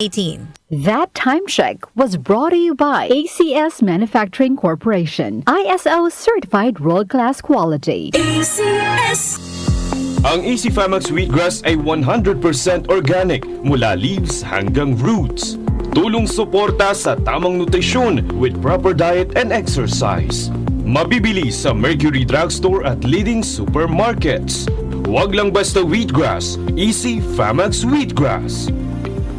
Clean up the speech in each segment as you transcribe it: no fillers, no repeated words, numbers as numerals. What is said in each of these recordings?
18. That time check was brought to you by ACS Manufacturing Corporation, ISO certified world-class quality. ACS. Ang Easy Famax Wheatgrass ay 100% organic mula leaves hanggang roots. Tulong suporta sa tamang nutrisyon with proper diet and exercise. Mabibili sa Mercury Drugstore at leading supermarkets. Huwag lang basta wheatgrass, Easy Famax Wheatgrass.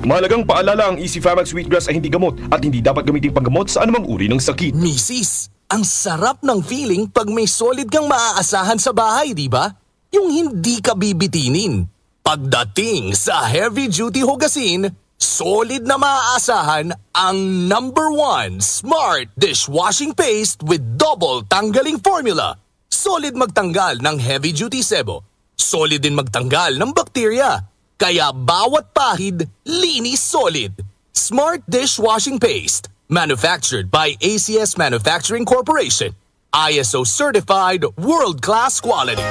Mahalagang paalala, ang Easy Famax Wheatgrass ay hindi gamot at hindi dapat gamitin panggamot sa anumang uri ng sakit. Misis, ang sarap ng feeling pag may solid kang maaasahan sa bahay, di ba? Yung hindi ka bibitinin. Pagdating sa heavy-duty hugasin, solid na maaasahan ang #1 Smart Dishwashing Paste with double tanggaling formula. Solid magtanggal ng heavy-duty sebo. Solid din magtanggal ng bakterya. Kaya bawat pahid, linis solid. Smart Dishwashing Paste. Manufactured by ACS Manufacturing Corporation. ISO certified world-class quality.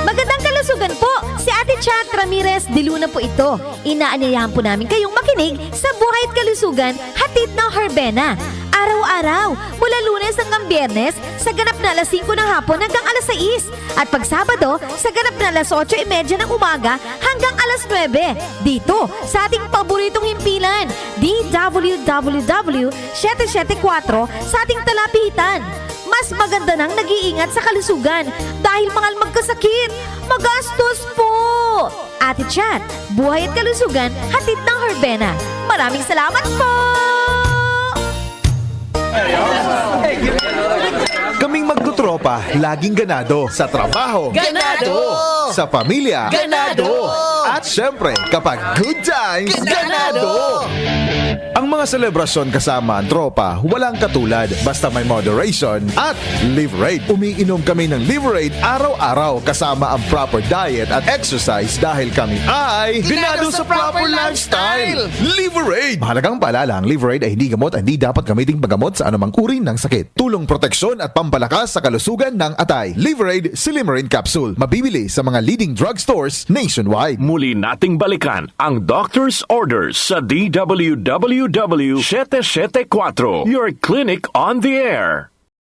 Magandang kalusugan po! Si Ate Chat Ramirez de Luna po ito. Inaanyayahan po namin kayong makinig sa Buhay at Kalusugan, hatid ng Herbena. Araw-araw, mula Lunes hanggang Biyernes, sa ganap na alas 5 ng hapon hanggang alas 6. At pag Sabado, sa ganap na alas 8:30 ng umaga hanggang alas 9. Dito, sa ating paboritong himpilan, DWWW 774 sa ating talapitan. Mas maganda nang nag-iingat sa kalusugan dahil mahal magkasakit. Magastos po! Ate Chat, Buhay at Kalusugan, hatid ng Herbena. Maraming salamat po! Kaming magtutropa, laging ganado. Sa trabaho, Ganado! Sa pamilya, Ganado! At syempre, kapag good times, Ganado! Ang mga selebrasyon kasama ang tropa, walang katulad. Basta may moderation at Liverade. Umiinom kami ng Liverade araw-araw kasama ang proper diet at exercise dahil kami ay Ganado sa proper lifestyle! Liverade! Mahalagang paalala, ang Liverade ay hindi gamot at hindi dapat gamiting paggamot sa anumang uri ng sakit. Tulong proteksyon at pampalakas sa kalusugan ng atay. Liverade Silimarin Capsule. Mabibili sa mga leading drugstores nationwide. Muli nating balikan ang doctor's orders sa DWWW 774, your clinic on the air.